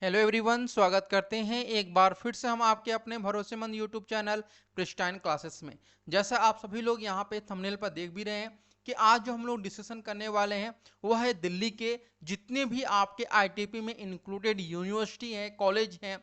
Hello everyone, स्वागत करते हैं एक बार फिर से हम आपके अपने भरोसेमंद यूट्यूब चैनल प्रिस्टाइन क्लासेस में। जैसा आप सभी लोग यहाँ पे थंबनेल पर देख भी रहे हैं कि आज जो हम लोग डिस्कशन करने वाले हैं वह है दिल्ली के जितने भी आपके आईटीपी में इंक्लूडेड यूनिवर्सिटी हैं, कॉलेज हैं,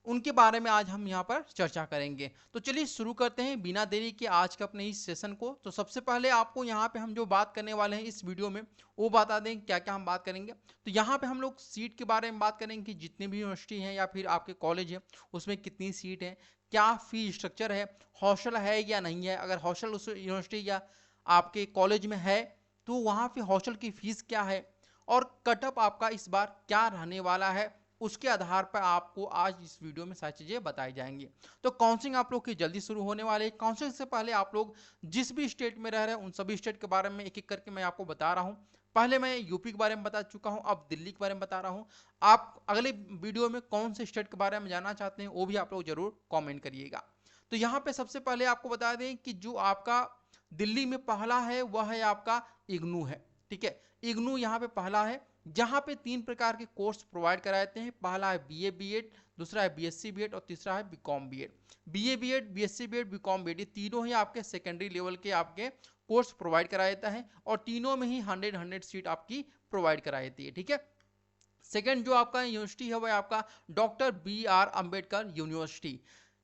उनके बारे में आज हम यहाँ पर चर्चा करेंगे। तो चलिए शुरू करते हैं बिना देरी के आज के अपने इस सेशन को। तो सबसे पहले आपको यहाँ पे हम जो बात करने वाले हैं इस वीडियो में वो बता दें क्या क्या हम बात करेंगे। तो यहाँ पे हम लोग सीट के बारे में बात करेंगे कि जितने भी यूनिवर्सिटी हैं या फिर आपके कॉलेज हैं उसमें कितनी सीट है, क्या फी स्ट्रक्चर है, हॉस्टल है या नहीं है, अगर हॉस्टल उस यूनिवर्सिटी या आपके कॉलेज में है तो वहाँ पे हॉस्टल की फीस क्या है, और कटअप आपका इस बार क्या रहने वाला है, उसके आधार पर आपको आज इस वीडियो में सारी चीज़ें बताई जाएंगी। तो काउंसलिंग आप लोग की जल्दी शुरू होने वाली है। काउंसलिंग से पहले आप लोग जिस भी स्टेट में रह रहे हैं उन सभी स्टेट के बारे में एक एक करके मैं आपको बता रहा हूँ। पहले मैं यूपी के बारे में बता चुका हूँ, अब दिल्ली के बारे में बता रहा हूँ। आप अगले वीडियो में कौन से स्टेट के बारे में जानना चाहते हैं वो भी आप लोग जरूर कॉमेंट करिएगा। तो यहाँ पे सबसे पहले आपको बता दें कि जो आपका दिल्ली में पहला है वह है आपका इग्नू है। ठीक है, इग्नू यहाँ पे पहला है जहाँ पे 3 प्रकार के कोर्स प्रोवाइड कराए जाते हैं। पहला है बीए बीएड, दूसरा है बीएससी बीएड और तीसरा है BCom BEd. BA BEd, BSc BEd, BCom BEd ये तीनों ही आपके सेकेंडरी लेवल के आपके कोर्स प्रोवाइड कराया जाता है और तीनों में ही 100 सीट आपकी प्रोवाइड कराई जाती है। ठीक है, सेकेंड जो आपका यूनिवर्सिटी है वह आपका doctor B R Ambedkar university.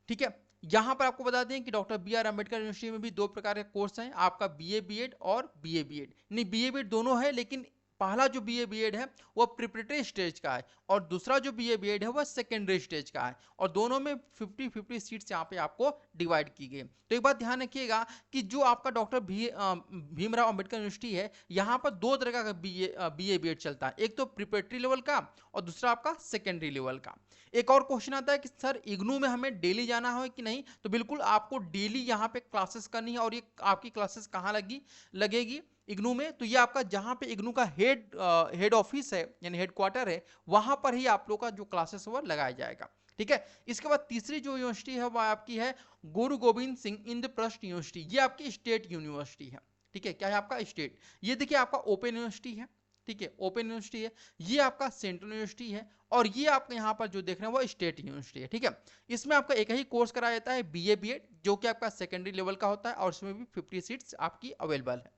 ठीक है, यहां पर आपको बता दें कि doctor B R Ambedkar university में भी 2 प्रकार के कोर्स हैं, आपका बीए बीएड और बीए बीएड। नहीं, बीए बीएड दोनों है, लेकिन पहला जो बीए बीएड है वह प्रिपरेटरी स्टेज का है और दूसरा जो बीए बीएड है वह सेकेंडरी स्टेज का है, और दोनों में 50-50 सीट्स यहाँ पे आपको डिवाइड की गई। तो एक बात ध्यान रखिएगा कि जो आपका डॉक्टर भीमराव अंबेडकर यूनिवर्सिटी है यहाँ पर 2 तरह का बीए बीएड चलता है, एक तो प्रिपरेटरी लेवल का और दूसरा आपका सेकेंडरी लेवल का। एक और क्वेश्चन आता है कि सर इग्नू में हमें डेली जाना है कि नहीं, तो बिल्कुल आपको डेली यहाँ पे क्लासेस करनी है। और ये आपकी क्लासेस कहाँ लगेगी इग्नू में, तो ये आपका जहाँ पे इग्नू का हेड ऑफिस है यानी हेड क्वार्टर है वहां पर ही आप लोग का जो क्लासेस है वो लगाया जाएगा। ठीक है, इसके बाद तीसरी जो यूनिवर्सिटी है वह आपकी है गुरु गोविंद सिंह इंद्रप्रस्थ यूनिवर्सिटी। ये आपकी स्टेट यूनिवर्सिटी है। ठीक है, क्या है आपका स्टेट, ये देखिए आपका ओपन यूनिवर्सिटी है। ठीक है, ओपन यूनिवर्सिटी है, ये आपका सेंट्रल यूनिवर्सिटी है और ये आपके यहाँ पर जो देख रहे हैं वो स्टेट यूनिवर्सिटी है। ठीक है, इसमें आपका एक ही कोर्स कराया जाता है बीए बीएड, जो कि आपका सेकेंडरी लेवल का होता है और इसमें भी 50 सीट्स आपकी अवेलेबल है।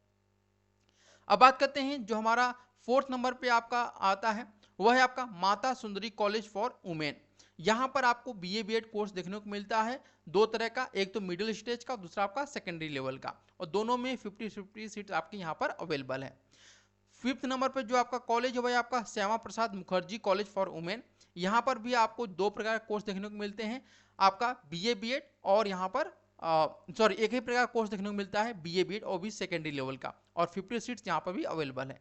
अब बात करते हैं जो हमारा फोर्थ नंबर पे आपका आता है वह है आपका Mata Sundari college for women. यहाँ पर आपको बीए बीएड कोर्स देखने को मिलता है 2 तरह का, एक तो मिडिल स्टेज का, दूसरा आपका सेकेंडरी लेवल का, और दोनों में 50-50 सीट्स आपके यहाँ पर अवेलेबल है। फिफ्थ नंबर पर जो आपका कॉलेज है वह आपका Shyama Prasad Mukherjee college for women. यहाँ पर भी आपको 2 प्रकार के कोर्स देखने को मिलते हैं, आपका बीए बीएड और यहाँ पर सॉरी एक ही प्रकार का कोर्स देखने को मिलता है बीए बीएड और भी सेकेंडरी लेवल का, और 50 सीट्स यहाँ पर भी अवेलेबल है।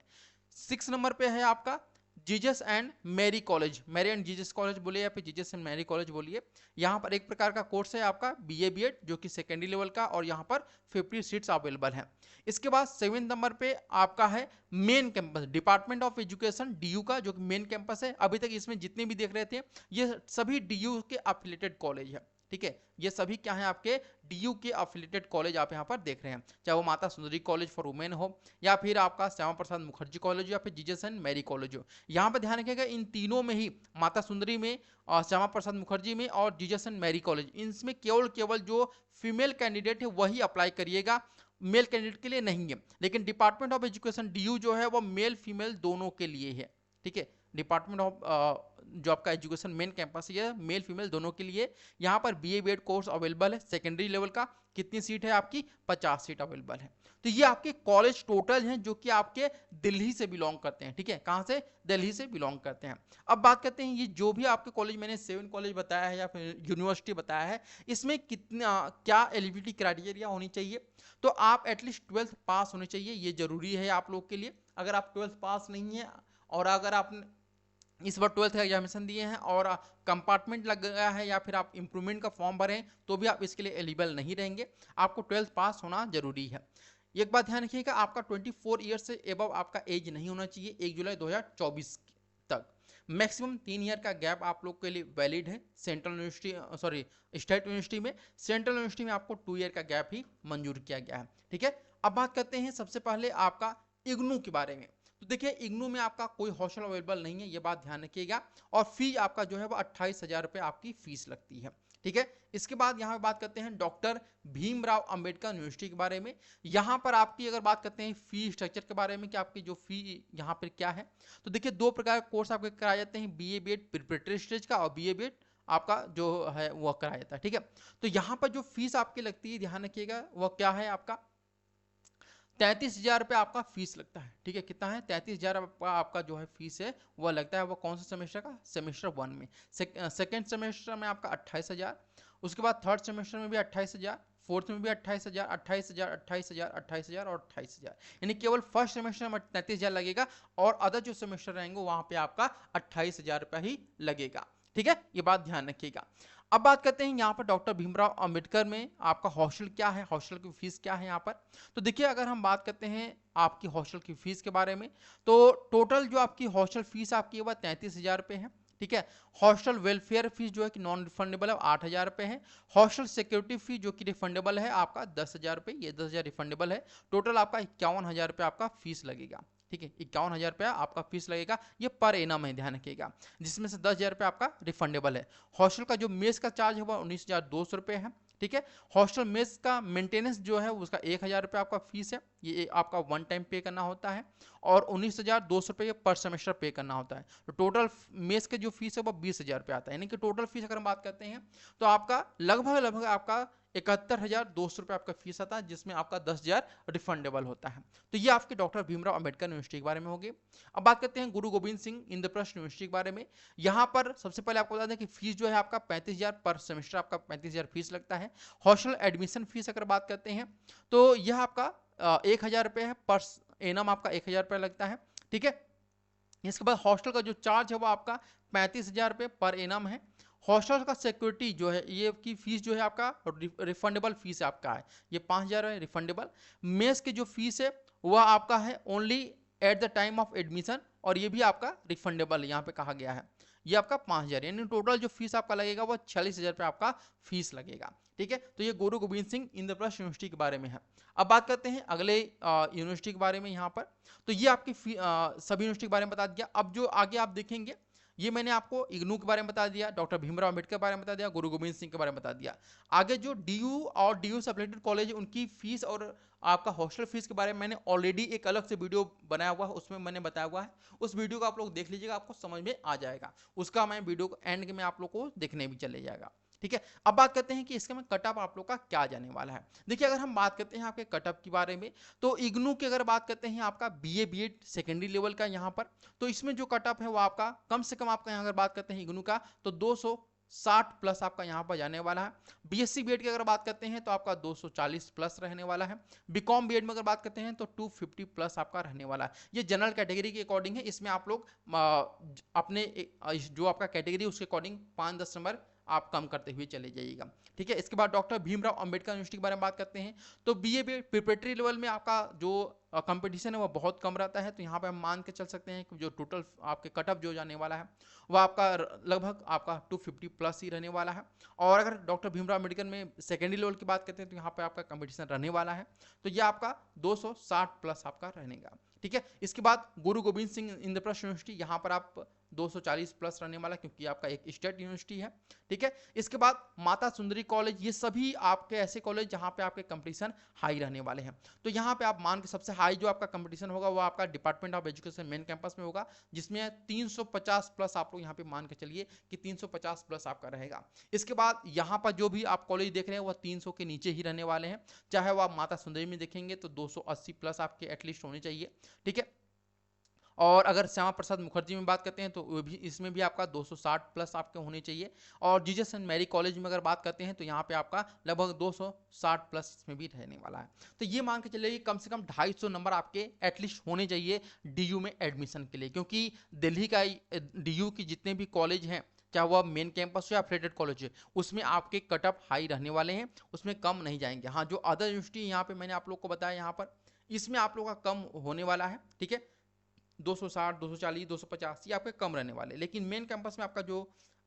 6 नंबर पे है आपका Jesus and Mary college, Mary and Jesus college बोलिए या फिर जीजस एंड मैरी कॉलेज बोलिए। यहाँ पर एक प्रकार का कोर्स है आपका बीए बीएड जो कि सेकेंडरी लेवल का, और यहाँ पर 50 सीट्स अवेलेबल हैं। इसके बाद 7 नंबर पे आपका है main campus department of education DU का, जो कि मेन कैंपस है। अभी तक इसमें जितने भी देख रहे थे ये सभी डीयू के अफिलेटेड कॉलेज है। ठीक है, ये सभी क्या है आपके डीयू के अफिलेटेड कॉलेज आप यहाँ पर देख रहे हैं, चाहे वो Mata Sundari college for women हो या फिर आपका श्यामा प्रसाद मुखर्जी कॉलेज या फिर जीजस एंड मैरी कॉलेज हो। यहाँ पर ध्यान रखिएगा इन तीनों में ही, माता सुंदरी में, श्यामा प्रसाद मुखर्जी में और जीजस एंड मैरी कॉलेज, इनमें केवल केवल जो फीमेल कैंडिडेट है वही अप्लाई करिएगा, मेल कैंडिडेट के लिए नहीं है। लेकिन डिपार्टमेंट ऑफ एजुकेशन डीयू जो है वो मेल फीमेल दोनों के लिए है। ठीक है, डिपार्टमेंट ऑफ जो आपका एजुकेशन मेन कैंपस है मेल फीमेल दोनों के लिए। यहाँ पर बीए बीएड कोर्स अवेलेबल है सेकेंडरी लेवल का। कितनी सीट है आपकी, 50 सीट अवेलेबल है। तो ये आपके कॉलेज टोटल हैं जो कि आपके दिल्ली से बिलोंग करते हैं। ठीक है, कहाँ से, दिल्ली से बिलोंग करते हैं। अब बात करते हैं ये जो भी आपके कॉलेज, मैंने 7 कॉलेज बताया है या फिर यूनिवर्सिटी बताया है, इसमें कितना क्या एलिजिबिलिटी क्राइटेरिया होनी चाहिए। तो आप एटलीस्ट 12th पास होने चाहिए, ये जरूरी है आप लोग के लिए। अगर आप 12th पास नहीं है और अगर आप इस बार 12th का एग्जामिनेशन दिए हैं और कंपार्टमेंट लग गया है या फिर आप इंप्रूवमेंट का फॉर्म भरें तो भी आप इसके लिए एलिजिबल नहीं रहेंगे। आपको 12th पास होना जरूरी है। एक बात ध्यान रखिएगा, आपका 24 ईयर से एबव आपका एज नहीं होना चाहिए 1 जुलाई 2024 तक। मैक्सिमम 3 ईयर का गैप आप लोग के लिए वैलिड है। Central university sorry state university में, सेंट्रल यूनिवर्सिटी में आपको 2 ईयर का गैप ही मंजूर किया गया है। ठीक है, अब बात करते हैं सबसे पहले आपका इग्नू के बारे में। तो देखिए इग्नू में आपका कोई हॉस्टल अवेलेबल नहीं है, ये बात ध्यान रखिएगा। और फी आपका जो है वो 28,000 रुपये आपकी फीस लगती है, ठीक है। इसके बाद यहाँ पे बात करते हैं डॉक्टर भीमराव अंबेडकर यूनिवर्सिटी के बारे में। यहाँ पर आपकी अगर बात करते हैं फी स्ट्रक्चर के बारे में कि आपकी जो फी यहाँ पर क्या है, तो देखिए दो प्रकार के कोर्स आपके कराए जाते हैं, बीए बीएड प्रिपरेटरी स्टेज का और बीए बीएड आपका जो है वो कराया जाता है, ठीक है। तो यहाँ पर जो फीस आपकी लगती है ध्यान रखिएगा वह क्या है, आपका 33,000 रुपये आपका फीस लगता है, ठीक है। कितना है, 33,000 आपका जो है फीस है वह लगता है। वो कौन सा सेमेस्टर का, सेमेस्टर 1 में। सेकेंड सेमेस्टर में आपका 28,000, उसके बाद थर्ड सेमेस्टर में भी 28,000, फोर्थ में भी 28,000, 28,000, 28,000, 28,000 और 28,000, यानी केवल फर्स्ट सेमेस्टर में 33,000 लगेगा और अदर जो सेमेस्टर रहेंगे वहां पे आपका 28,000 रुपया ही लगेगा, ठीक है। ये बात ध्यान रखिएगा। अब बात करते हैं यहाँ पर डॉक्टर भीमराव अंबेडकर में आपका हॉस्टल क्या है, हॉस्टल की फीस क्या है यहाँ पर। तो देखिए अगर हम बात करते हैं आपकी हॉस्टल की फीस के बारे में, तो टोटल जो आपकी हॉस्टल फीस आपकी वह 33,000 रुपये है, ठीक है। हॉस्टल वेलफेयर फीस जो है कि नॉन रिफंडेबल है 8,000 रुपये है। हॉस्टल सिक्योरिटी फी जो कि रिफंडेबल है आपका 10,000 रुपये, ये 10,000 रिफंडेबल है। टोटल आपका 51,000 रुपये आपका फीस लगेगा, ठीक है। 51,000 रुपया आपका फीस लगेगा, ये पर एनम है, ध्यान रखिएगा, जिसमें से 10,000 रुपया आपका रिफंडेबल है। हॉस्टल का जो मेस का चार्ज है वह 19,200 रुपये है, ठीक है। हॉस्टल मेस का मेंटेनेंस जो है उसका 1,000 रुपये आपका फीस है, ये आपका वन टाइम पे करना होता है और 19,200 रुपये पर सेमेस्टर पे करना होता है। तो टोटल मेस के जो फीस है वो 20,000 रुपये आता है, यानी कि टोटल फीस अगर हम बात करते हैं तो आपका लगभग आपका 71,200 रुपये आपका फीस आता है, जिसमें आपका 10,000 रिफंडेबल होता है। तो ये आपके डॉक्टर भीमराव अंबेडकर यूनिवर्सिटी के बारे में होगी। अब बात करते हैं गुरु गोविंद सिंह इंद्रप्रस्थ यूनिवर्सिटी के बारे में। यहाँ पर सबसे पहले आपको बता दें कि फीस जो है आपका 35,000 पर सेमेस्टर आपका 35,000 फीस लगता है। हॉस्टल एडमिशन फीस अगर बात करते हैं तो यह आपका 1,000 रुपये है, पर एनम आपका 1,000 रुपये लगता है, ठीक है। इसके बाद हॉस्टल का जो चार्ज है वो आपका 35,000 रुपये पर एनम है। हॉस्टल का सिक्योरिटी जो है ये की फीस जो है आपका रिफंडेबल फीस आपका है, ये 5,000 है रिफंडेबल। मेस की जो फीस है वह आपका है only at the time of admission, और ये भी आपका रिफंडेबल यहाँ पे कहा गया है। ये आपका 5,000, यानी टोटल जो फीस आपका लगेगा वो 46,000 रुपये आपका फीस लगेगा, ठीक है। तो ये गुरु गोविंद सिंह इंद्रप्रस्थ यूनिवर्सिटी के बारे में है। अब बात करते हैं अगले यूनिवर्सिटी के बारे में यहाँ पर। तो ये आपकी सभी यूनिवर्सिटी के बारे में बता दिया। अब जो आगे आप देखेंगे, ये मैंने आपको इग्नू के बारे में बता दिया, डॉक्टर भीमराव अंबेडकर के बारे में बता दिया, गुरु गोविंद सिंह के बारे में बता दिया। आगे जो डीयू और डीयू से एफिलिएटेड कॉलेज उनकी फीस और आपका हॉस्टल फीस के बारे में मैंने ऑलरेडी एक अलग से वीडियो बनाया हुआ है, उसमें मैंने बताया हुआ है। उस वीडियो को आप लोग देख लीजिएगा, आपको समझ में आ जाएगा। उसका मैं वीडियो को एंड में आप लोग को देखने भी चले जाएगा, ठीक है। अब बात करते हैं कि इसके में कटअप आप लोग का क्या जाने वाला है। देखिए अगर हम बात करते हैं आपके कटअप के बारे में, तो इग्नू की अगर बात करते हैं आपका बीए बीएड सेकेंडरी लेवल का यहाँ पर, तो इसमें जो कटअप है वो आपका कम से कम आपका यहाँ अगर बात करते हैं इग्नू का तो 260 प्लस आपका यहाँ पर जाने वाला है। बीएससी बीएड की अगर बात करते हैं तो आपका 240 प्लस रहने वाला है। बीकॉम बीएड में अगर बात करते हैं तो 250 प्लस आपका रहने वाला है। ये जनरल कैटेगरी के अकॉर्डिंग है, इसमें आप लोग अपने जो आपका कैटेगरी उसके अकॉर्डिंग 5-10 नंबर आप कम करते हुए चले जाइएगा, ठीक है। इसके बाद डॉक्टर भीमराव अंबेडकर यूनिवर्सिटी के बारे में बात करते हैं, तो बीए प्रिपरेटरी लेवल में आपका जो कंपटीशन है वो बहुत कम रहता है। तो यहाँ पे हम मान के चल सकते हैं कि जो टोटल आपके कटअप जो जाने वाला है वह आपका लगभग आपका 250 प्लस ही रहने वाला है। और अगर डॉक्टर भीमराव अंबेडकर में सेकेंडरी लेवल की बात करते हैं तो यहाँ पे आपका कंपटीशन रहने वाला है, तो ये आपका 260 प्लस आपका रहेगा, ठीक है। इसके बाद गुरु गोविंद सिंह इंद्रप्रस्थ यूनिवर्सिटी, यहाँ पर आप 240 प्लस रहने वाला, क्योंकि आपका एक स्टेट यूनिवर्सिटी है, ठीक है। इसके बाद माता सुंदरी कॉलेज, ये सभी आपके ऐसे कॉलेज जहाँ पे आपके कंपटीशन हाई रहने वाले हैं। तो यहाँ पे आप मान के सबसे हाई जो आपका कंपटीशन होगा वो आपका department of education main campus में होगा, जिसमें 350 प्लस आप लोग यहाँ पे मान के चलिए कि 350 प्लस आपका रहेगा। इसके बाद यहाँ पर जो भी आप कॉलेज देख रहे हैं वह 300 के नीचे ही रहने वाले हैं। चाहे वो आप माता सुंदरी में देखेंगे तो 280 प्लस आपके एटलीस्ट होने चाहिए, ठीक है। और अगर श्यामा प्रसाद मुखर्जी में बात करते हैं तो वो भी इसमें भी आपका 260 प्लस आपके होने चाहिए। और जीजस एंड मैरी कॉलेज में अगर बात करते हैं तो यहाँ पे आपका लगभग 260 प्लस इसमें भी रहने वाला है। तो ये मान के चलिए कम से कम 250 नंबर आपके एटलीस्ट होने चाहिए डीयू में एडमिशन के लिए, क्योंकि दिल्ली का डीयू की जितने भी कॉलेज हैं, चाहे वह मेन कैंपस हो या एफिलिएटेड कॉलेज है, उसमें आपके कटअप हाई रहने वाले हैं, उसमें कम नहीं जाएंगे। हाँ, जो अदर यूनिवर्सिटी यहाँ पे मैंने आप लोग को बताया यहाँ पर, इसमें आप लोग का कम होने वाला है, ठीक है। 260, 240, 250 ये आपके कम रहने वाले, लेकिन मेन कैंपस में आपका जो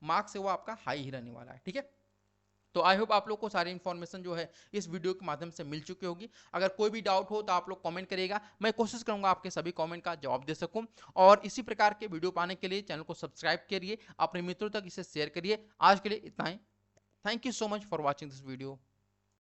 मार्क्स है वो आपका हाई ही रहने वाला है, ठीक है। तो आई होप आप लोग को सारी इन्फॉर्मेशन जो है इस वीडियो के माध्यम से मिल चुकी होगी। अगर कोई भी डाउट हो तो आप लोग कमेंट करिएगा, मैं कोशिश करूंगा आपके सभी कमेंट का जवाब दे सकूं। और इसी प्रकार के वीडियो पाने के लिए चैनल को सब्सक्राइब करिए, अपने मित्रों तक इसे शेयर करिए। आज के लिए इतना ही। Thank you so much for watching this video.